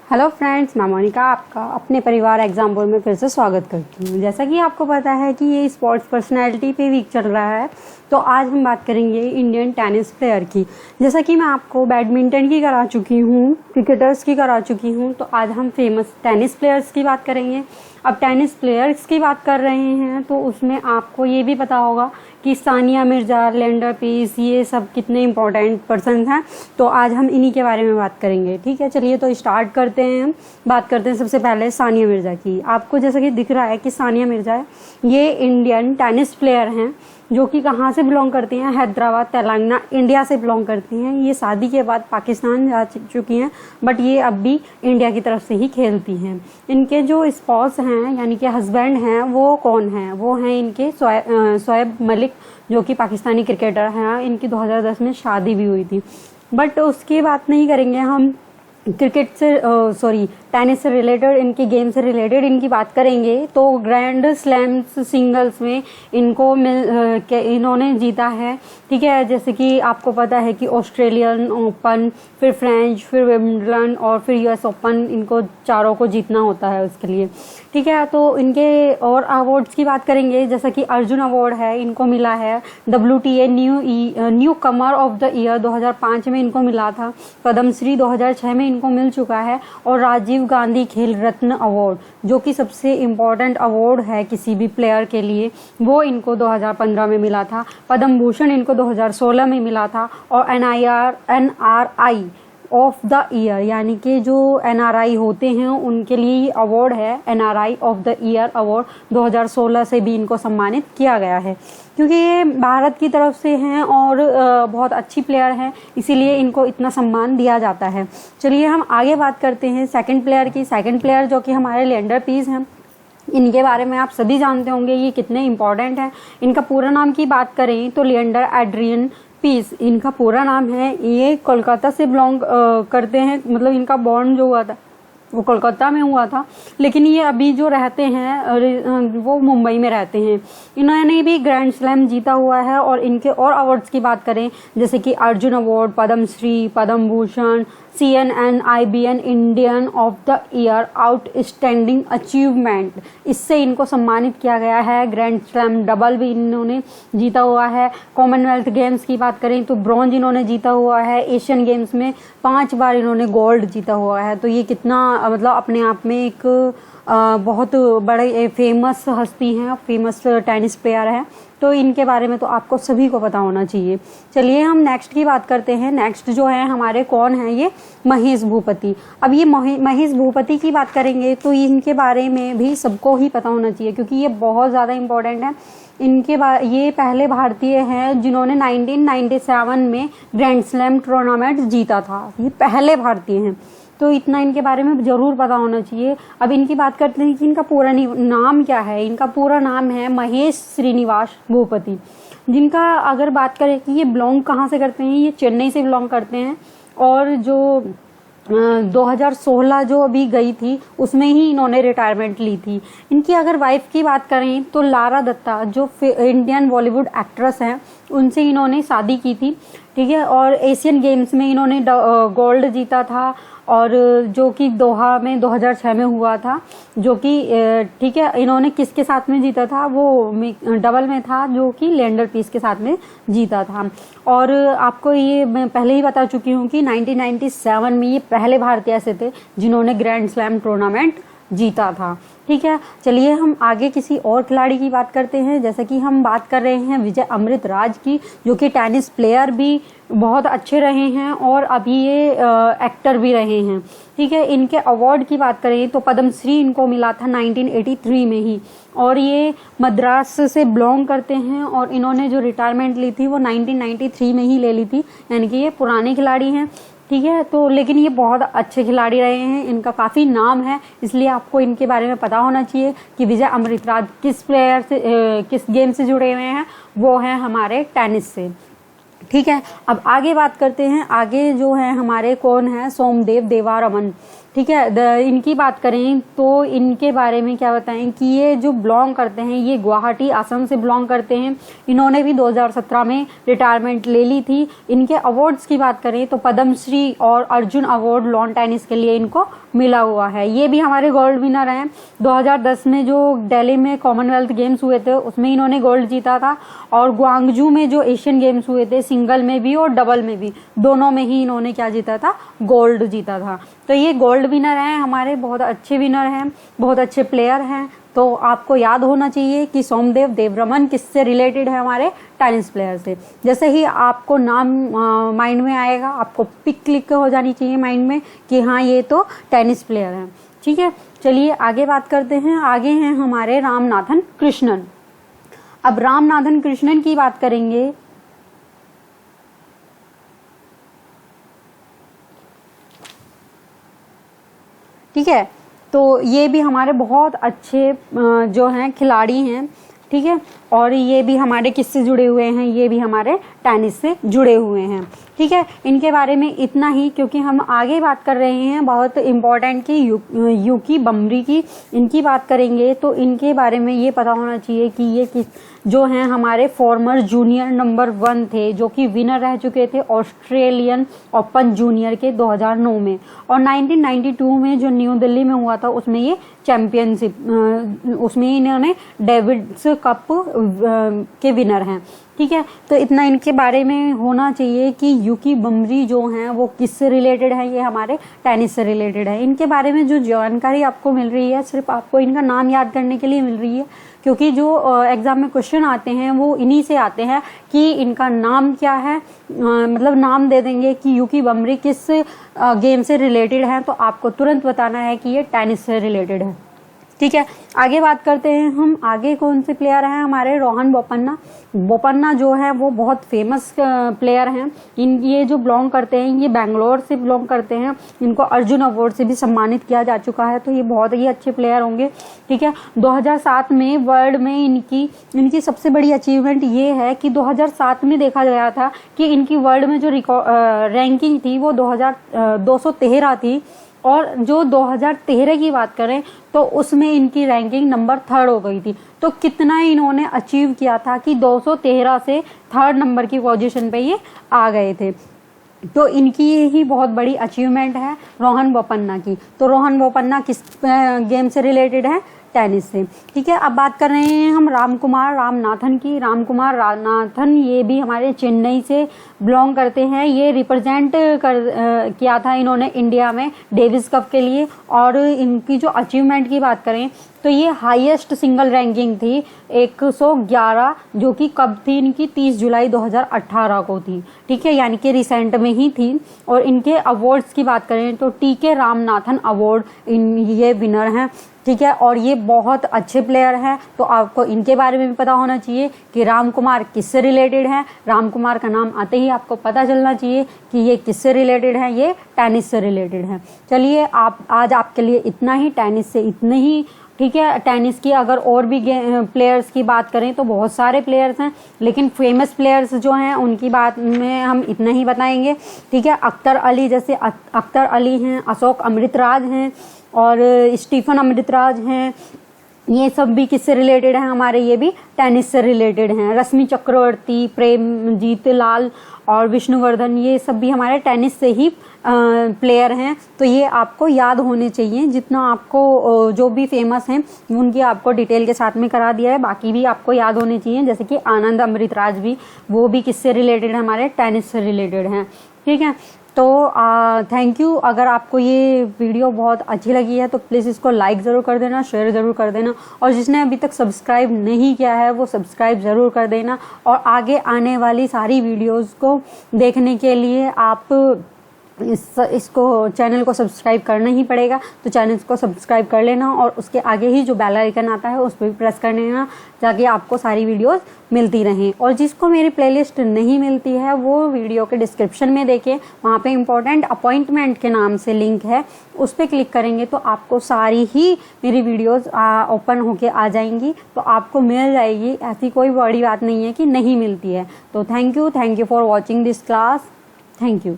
Hello friends, मैं मोनिका आपका अपने परिवार एग्जाम बोर्ड में फिर से स्वागत करती हूँ। जैसा कि आपको पता है कि ये स्पोर्ट्स पर्सनैलिटी पे वीक चल रहा है, तो आज हम बात करेंगे इंडियन टेनिस प्लेयर की। जैसा कि मैं आपको बैडमिंटन की करा चुकी हूँ, क्रिकेटर्स की करा चुकी हूँ, तो आज हम फेमस टेनिस प्लेयर्स की बात करेंगे। अब टेनिस प्लेयर्स की बात कर रहे हैं तो उसमें आपको ये भी पता होगा कि सानिया मिर्जा, लिएंडर पेस, ये सब कितने इम्पोर्टेंट पर्सन हैं। तो आज हम इन्हीं के बारे में बात करेंगे। ठीक है, चलिए तो स्टार्ट करते हैं। बात करते हैं सबसे पहले सानिया मिर्जा की। आपको जैसा कि दिख रहा है कि सानिया मिर्जा है, ये इंडियन टेनिस प्लेयर हैं जो कि कहाँ से बिलोंग करती हैं, हैदराबाद, तेलंगाना, इंडिया से बिलोंग करती हैं। ये शादी के बाद पाकिस्तान जा चुकी हैं, बट ये अब भी इंडिया की तरफ से ही खेलती हैं। इनके जो स्पाउस हैं यानी कि हस्बैंड हैं, वो कौन हैं? वो हैं इनके शोएब मलिक, जो कि पाकिस्तानी क्रिकेटर हैं। इनकी 2010 में शादी भी हुई थी। बट उसकी बात नहीं करेंगे हम, क्रिकेट से टेनिस से रिलेटेड, इनकी गेम से रिलेटेड इनकी बात करेंगे तो ग्रैंड स्लैम्स सिंगल्स में इन्होंने जीता है। ठीक है, जैसे कि आपको पता है कि ऑस्ट्रेलियन ओपन, फिर फ्रेंच, फिर विंबलडन और फिर यूएस ओपन, इनको चारों को जीतना होता है उसके लिए। ठीक है, तो इनके और अवार्ड्स की बात करेंगे, जैसा कि अर्जुन अवार्ड है, इनको मिला है। WTA new Qamar of the year 2005 में इनको मिला था। पद्मश्री 2006 में इनको मिल चुका है। और राजीव गांधी खेल रत्न अवार्ड, जो कि सबसे इम्पोर्टेंट अवार्ड है किसी भी प्लेयर के लिए, वो इनको 2015 में मिला था। पद्म भूषण इनको 2016 में मिला था। और NRI ऑफ द ईयर, यानी कि जो NRI होते हैं उनके लिए ये अवार्ड है। NRI of the year award 2016 से भी इनको सम्मानित किया गया है, क्योंकि ये भारत की तरफ से हैं और बहुत अच्छी प्लेयर हैं, इसीलिए इनको इतना सम्मान दिया जाता है। चलिए हम आगे बात करते हैं सेकंड प्लेयर की। सेकंड प्लेयर जो कि हमारे लिएंडर पेस हैं, इनके बारे में आप सभी जानते होंगे ये कितने इम्पोर्टेंट हैं। इनका पूरा नाम की बात करें तो लिएंडर एड्रियन पीस इनका पूरा नाम है। ये कोलकाता से बिलोंग करते हैं, मतलब इनका बॉर्न जो हुआ था वो कोलकाता में हुआ था, लेकिन ये अभी जो रहते हैं वो मुंबई में रहते हैं। इन्होंने भी ग्रैंड स्लैम जीता हुआ है। और इनके और अवार्ड्स की बात करें, जैसे कि Arjun award, Padma Shri, Padma Bhushan, CNN IBN Indian of the year outstanding achievement, इससे इनको सम्मानित किया गया है। ग्रैंड स्लैम डबल भी इन्होंने जीता हुआ है। कॉमनवेल्थ गेम्स की बात करें तो ब्रॉन्ज इन्होंने जीता हुआ है। एशियन गेम्स में 5 बार इन्होंने गोल्ड जीता हुआ है। तो ये कितना मतलब अपने आप में एक बहुत बड़े फेमस हस्ती हैं, फेमस टेनिस प्लेयर हैं। तो इनके बारे में तो आपको सभी को पता होना चाहिए। चलिए हम नेक्स्ट की बात करते हैं। नेक्स्ट जो है हमारे कौन है, ये महेश भूपति। अब ये महेश भूपति की बात करेंगे तो इनके बारे में भी सबको ही पता होना चाहिए, क्योंकि ये बहुत ज़्यादा इम्पोर्टेंट है। ये पहले भारतीय हैं जिन्होंने 1997 में ग्रैंड स्लैम टूर्नामेंट जीता था। ये पहले भारतीय हैं, तो इतना इनके बारे में जरूर पता होना चाहिए। अब इनकी बात करते हैं कि इनका पूरा नाम क्या है। इनका पूरा नाम है महेश श्रीनिवास भूपति, जिनका अगर बात करें कि ये बिलोंग कहाँ से करते हैं, ये चेन्नई से बिलोंग करते हैं। और जो 2016 जो अभी गई थी उसमें ही इन्होंने रिटायरमेंट ली थी। इनकी अगर वाइफ की बात करें तो लारा दत्ता, जो इंडियन बॉलीवुड एक्ट्रेस हैं, उनसे इन्होंने शादी की थी। ठीक है, और एशियन गेम्स में इन्होंने गोल्ड जीता था, और जो कि दोहा में 2006 में हुआ था, जो कि ठीक है, इन्होंने किसके साथ में जीता था, वो डबल में था, जो कि लिएंडर पेस के साथ में जीता था। और आपको ये मैं पहले ही बता चुकी हूँ कि 1997 में ये पहले भारतीय ऐसे थे जिन्होंने ग्रैंड स्लैम टूर्नामेंट जीता था। ठीक है, चलिए हम आगे किसी और खिलाड़ी की बात करते हैं। जैसे कि हम बात कर रहे हैं विजय अमृतराज की, जो कि टेनिस प्लेयर भी बहुत अच्छे रहे हैं और अभी ये एक्टर भी रहे हैं। ठीक है, इनके अवार्ड की बात करें तो पद्मश्री इनको मिला था 1983 में ही। और ये मद्रास से बिलोंग करते हैं, और इन्होंने जो रिटायरमेंट ली थी वो 1993 में ही ले ली थी, यानी कि ये पुराने खिलाड़ी हैं। ठीक है, तो लेकिन ये बहुत अच्छे खिलाड़ी रहे हैं, इनका काफ़ी नाम है, इसलिए आपको इनके बारे में पता होना चाहिए कि विजय अमृतराज किस प्लेयर से किस गेम से जुड़े हुए हैं। वो हैं हमारे टेनिस से। ठीक है, अब आगे बात करते हैं। आगे जो है हमारे कौन है, सोमदेव देवारमन। ठीक है। इनकी बात करें तो इनके बारे में क्या बताएं कि ये जो बिलोंग करते हैं ये गुवाहाटी असम से बिलोंग करते हैं। इन्होंने भी 2017 में रिटायरमेंट ले ली थी। इनके अवार्ड्स की बात करें तो पद्मश्री और अर्जुन अवार्ड लॉन टेनिस के लिए इनको मिला हुआ है। ये भी हमारे गोल्ड विनर हैं। 2010 में जो दिल्ली में कॉमनवेल्थ गेम्स हुए थे उसमें इन्होंने गोल्ड जीता था, और ग्वांगजू में जो एशियन गेम्स हुए थे सिंगल में भी और डबल में भी, दोनों में ही इन्होंने क्या जीता था, गोल्ड जीता था। तो ये गोल्ड विनर हैं हमारे, बहुत अच्छे विनर हैं, बहुत अच्छे प्लेयर हैं। तो आपको याद होना चाहिए कि सोमदेव देवरमन किससे रिलेटेड है, हमारे टेनिस प्लेयर से। जैसे ही आपको नाम माइंड में आएगा आपको पिक क्लिक हो जानी चाहिए माइंड में कि हाँ ये तो टेनिस प्लेयर है। ठीक है, चलिए आगे बात करते हैं। आगे हैं हमारे रामनाथन कृष्णन। अब रामनाथन कृष्णन की बात करेंगे। ठीक है, तो ये भी हमारे बहुत अच्छे जो हैं खिलाड़ी हैं। ठीक है, और ये भी हमारे किससे जुड़े हुए हैं, ये भी हमारे टेनिस से जुड़े हुए हैं। ठीक है, इनके बारे में इतना ही, क्योंकि हम आगे बात कर रहे हैं बहुत इम्पोर्टेंट की यूकी बम्बरी की। इनकी बात करेंगे तो इनके बारे में ये पता होना चाहिए कि ये किस जो हैं हमारे फॉर्मर जूनियर नंबर 1 थे, जो कि विनर रह चुके थे ऑस्ट्रेलियन ओपन जूनियर के 2009 में, और 1992 में जो न्यू दिल्ली में हुआ था उसमें ये चैंपियनशिप, उसमें इन्होंने डेविड्स कप के विनर हैं। ठीक है, तो इतना इनके बारे में होना चाहिए कि यूकी बम्बरी जो हैं वो किससे रिलेटेड है, ये हमारे टेनिस से रिलेटेड है। इनके बारे में जो जानकारी आपको मिल रही है सिर्फ आपको इनका नाम याद करने के लिए मिल रही है, क्योंकि जो एग्जाम में क्वेश्चन आते हैं वो इन्हीं से आते हैं कि इनका नाम क्या है, मतलब नाम दे देंगे कि यूकी बम्बरी किस गेम से रिलेटेड है, तो आपको तुरंत बताना है कि ये टेनिस से रिलेटेड है। ठीक है, आगे बात करते हैं हम। आगे कौन से प्लेयर हैं हमारे, रोहन बोपन्ना। बोपन्ना जो है वो बहुत फेमस प्लेयर हैं। ये जो बिलोंग करते हैं ये बेंगलोर से बिलोंग करते हैं। इनको अर्जुन अवार्ड से भी सम्मानित किया जा चुका है, तो ये बहुत ही अच्छे प्लेयर होंगे। ठीक है, 2007 में वर्ल्ड में इनकी सबसे बड़ी अचीवमेंट ये है कि 2007 में देखा गया था कि इनकी वर्ल्ड में जो रैंकिंग थी वो 213 थी, और जो 2013 की बात करें तो उसमें इनकी रैंकिंग नंबर 3rd हो गई थी। तो कितना इन्होंने अचीव किया था कि 213 से 3rd नंबर की पोजीशन पे ये आ गए थे। तो इनकी ही बहुत बड़ी अचीवमेंट है रोहन बोपन्ना की। तो रोहन बोपन्ना किस गेम से रिलेटेड है, टेनिस से। ठीक है, अब बात कर रहे हैं हम रामकुमार रामनाथन की। रामकुमार रामनाथन ये भी हमारे चेन्नई से बिलोंग करते हैं। ये रिप्रेजेंट किया था इन्होंने इंडिया में डेविस कप के लिए, और इनकी जो अचीवमेंट की बात करें तो ये हाईएस्ट सिंगल रैंकिंग थी 111, जो कि कब थी इनकी, 30 जुलाई 2018 को थी। ठीक है, यानी कि रिसेंट में ही थी। और इनके अवार्ड्स की बात करें तो टीके रामनाथन अवार्ड ये विनर हैं। ठीक है, और ये बहुत अच्छे प्लेयर हैं। तो आपको इनके बारे में भी पता होना चाहिए कि रामकुमार किससे रिलेटेड है। रामकुमार का नाम आते ही आपको पता चलना चाहिए कि ये किससे रिलेटेड है, ये टेनिस से रिलेटेड है। चलिए, आज आपके लिए इतना ही, टेनिस से इतने ही। ठीक है, टेनिस की अगर और भी प्लेयर्स की बात करें तो बहुत सारे प्लेयर्स हैं, लेकिन फेमस प्लेयर्स जो हैं उनकी बात में हम इतना ही बताएंगे। ठीक है, अख्तर अली, जैसे अख्तर अली हैं, अशोक अमृतराज हैं, और स्टीफन अमृतराज हैं। ये सब भी किससे रिलेटेड हैं हमारे, ये भी टेनिस से रिलेटेड हैं। रश्मि चक्रवर्ती, प्रेमजीत लाल और विष्णुवर्धन, ये सब भी हमारे टेनिस से ही प्लेयर हैं। तो ये आपको याद होने चाहिए। जितना आपको जो भी फेमस हैं उनकी आपको डिटेल के साथ में करा दिया है, बाकी भी आपको याद होने चाहिए। जैसे कि आनंद अमृतराज भी, वो भी किससे रिलेटेड है, हमारे टेनिस से रिलेटेड हैं। ठीक है, तो थैंक यू। अगर आपको ये वीडियो बहुत अच्छी लगी है तो प्लीज़ इसको लाइक ज़रूर कर देना, शेयर ज़रूर कर देना, और जिसने अभी तक सब्सक्राइब नहीं किया है वो सब्सक्राइब ज़रूर कर देना। और आगे आने वाली सारी वीडियोस को देखने के लिए आप इसको चैनल को सब्सक्राइब करना ही पड़ेगा। तो चैनल को सब्सक्राइब कर लेना, और उसके आगे ही जो बेल आइकन आता है उस पर भी प्रेस कर लेना, ताकि आपको सारी वीडियोस मिलती रहें। और जिसको मेरी प्लेलिस्ट नहीं मिलती है वो वीडियो के डिस्क्रिप्शन में देखें, वहाँ पे इम्पोर्टेंट अपॉइंटमेंट के नाम से लिंक है, उस पर क्लिक करेंगे तो आपको सारी ही मेरी वीडियोस ओपन होके आ जाएंगी, तो आपको मिल जाएगी। ऐसी कोई बड़ी बात नहीं है कि नहीं मिलती है। तो thank you for watching this class. Thank you.